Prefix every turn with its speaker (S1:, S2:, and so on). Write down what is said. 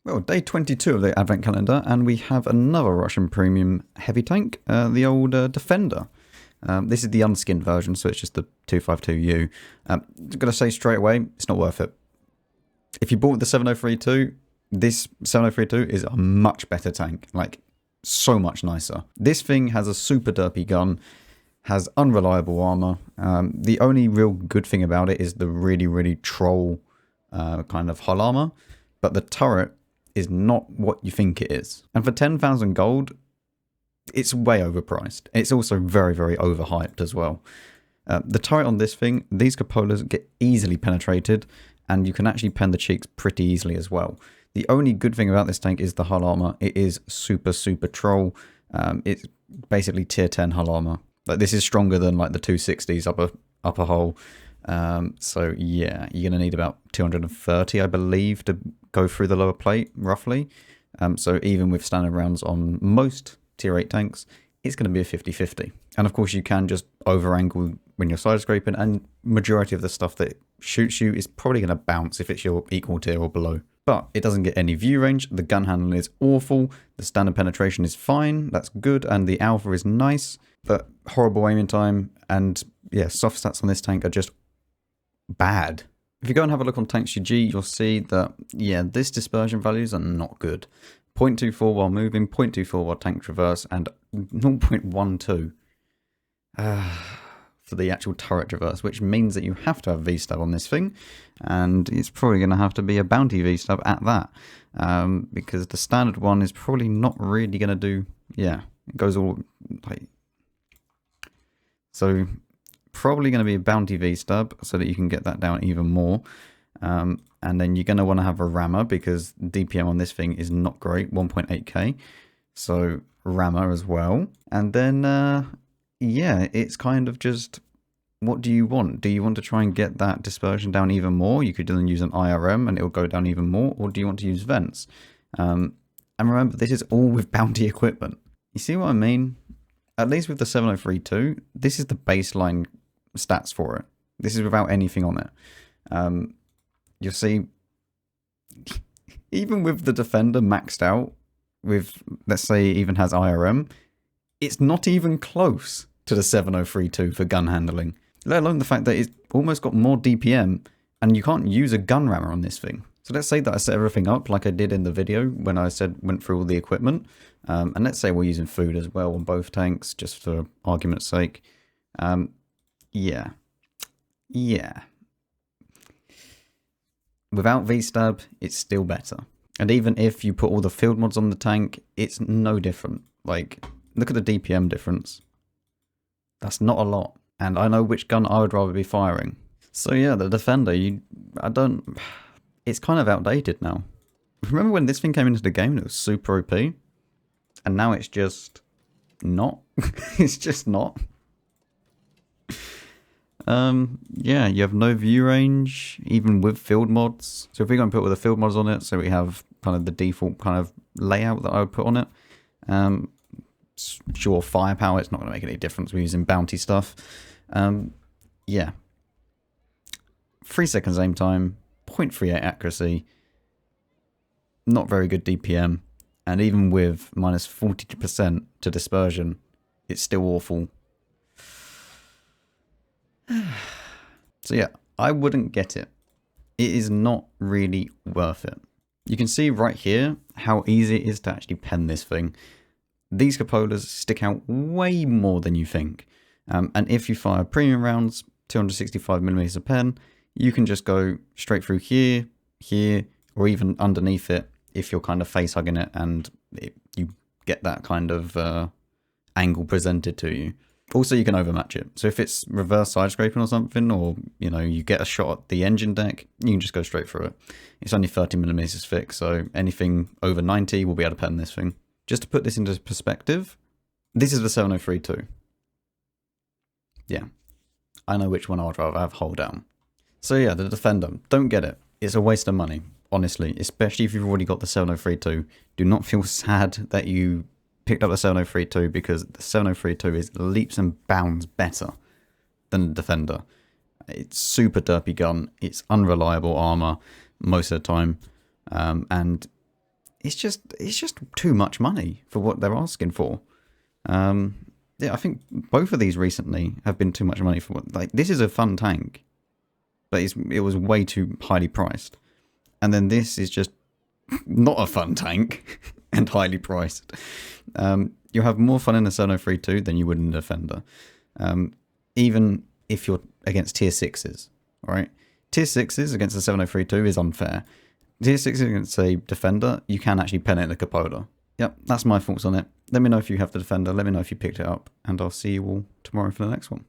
S1: Well, day 22 of the Advent Calendar, and we have another Russian Premium heavy tank, the old Defender. This is the unskinned version, so it's just the 252U. I'm going to say straight away, it's not worth it. If you bought the 7032, this 7032 is a much better tank, like so much nicer. This thing has a super derpy gun, has unreliable armor. The only real good thing about it is the really troll kind of hull armor, but the turret is not what you think it is. And for 10,000 gold, it's way overpriced. It's also very overhyped as well. The turret on this thing, these cupolas get easily penetrated, and you can actually pen the cheeks pretty easily as well. The only good thing about this tank is the hull armor. It is super troll. It's basically tier 10 hull armor. Like, this is stronger than like the 260s upper hull. So yeah, you're going to need about 230, I believe, to go through the lower plate, roughly. So even with standard rounds on most tier 8 tanks, it's going to be a 50-50. And of course, you can just over-angle when you're side scraping, and majority of the stuff that shoots you is probably going to bounce if it's your equal tier or below. But it doesn't get any view range, the gun handling is awful, the standard penetration is fine, that's good, and the alpha is nice, but horrible aiming time, and yeah, soft stats on this tank are just bad. If you go and have a look on TanksGG, you'll see that, yeah, this dispersion values are not good. 0.24 while moving, 0.24 while tank traverse, and 0.12 for the actual turret traverse, which means that you have to have V-stab on this thing, and it's probably going to have to be a bounty V-stab at that, because the standard one is probably not really going to do, yeah, it goes all, like, so probably going to be a bounty V-stab so that you can get that down even more. And then you're going to want to have a rammer, because DPM on this thing is not great, 1.8k. So rammer as well. And then, yeah, it's kind of just, what do you want? Do you want to try and get that dispersion down even more? You could then use an IRM and it'll go down even more. Or do you want to use vents? And remember, this is all with bounty equipment. You see what I mean? At least with the 7032, this is the baseline stats for it. This is without anything on it. You'll see, even with the Defender maxed out, with, let's say, it even has IRM, it's not even close to the 7032 for gun handling. Let alone the fact that it's almost got more DPM, and you can't use a gun rammer on this thing. So let's say that I set everything up like I did in the video when I went through all the equipment. And let's say we're using food as well on both tanks, just for argument's sake. Yeah. Without V-stab, it's still better. And even if you put all the field mods on the tank, it's no different. Like, look at the DPM difference. That's not a lot. And I know which gun I would rather be firing. So yeah, the Defender, it's kind of outdated now. Remember when this thing came into the game and it was super OP? And now it's just not. It's just not. Yeah, you have no view range, even with field mods. So if we go and put all the field mods on it, so we have kind of the default kind of layout that I would put on it. Sure, firepower, it's not going to make any difference. We're using bounty stuff. Yeah. 3 seconds aim time, 0.38 accuracy, not very good DPM, and even with minus 40% to dispersion, it's still awful. So yeah, I wouldn't get it. It is not really worth it. You can see right here how easy it is to actually pen this thing. These cupolas stick out way more than you think. And if you fire premium rounds, 265mm a pen, you can just go straight through here, or even underneath it if you're kind of face hugging it and you get that kind of angle presented to you. Also, you can overmatch it. So if it's reverse side scraping or something, or you get a shot at the engine deck, you can just go straight through it. It's only 30mm thick, so anything over 90 will be able to pen this thing. Just to put this into perspective, this is the 7032. Yeah, I know which one I'd rather have hold down. So yeah, the Defender, don't get it. It's a waste of money, honestly, especially if you've already got the 7032. Do not feel sad that you picked up the 7032, because the 7032 is leaps and bounds better than the Defender. It's super derpy gun. It's unreliable armor most of the time. And it's just too much money for what they're asking for. Yeah, I think both of these recently have been too much money for what, like, this is a fun tank, but it was way too highly priced. And then this is just not a fun tank and highly priced. You'll have more fun in a 7032 than you would in a Defender. Even if you're against tier 6s, right? Tier 6s against a 7032 is unfair. Tier 6s against a Defender, you can actually pen it in a Capoda. Yep, that's my thoughts on it. Let me know if you have the Defender. Let me know if you picked it up. And I'll see you all tomorrow for the next one.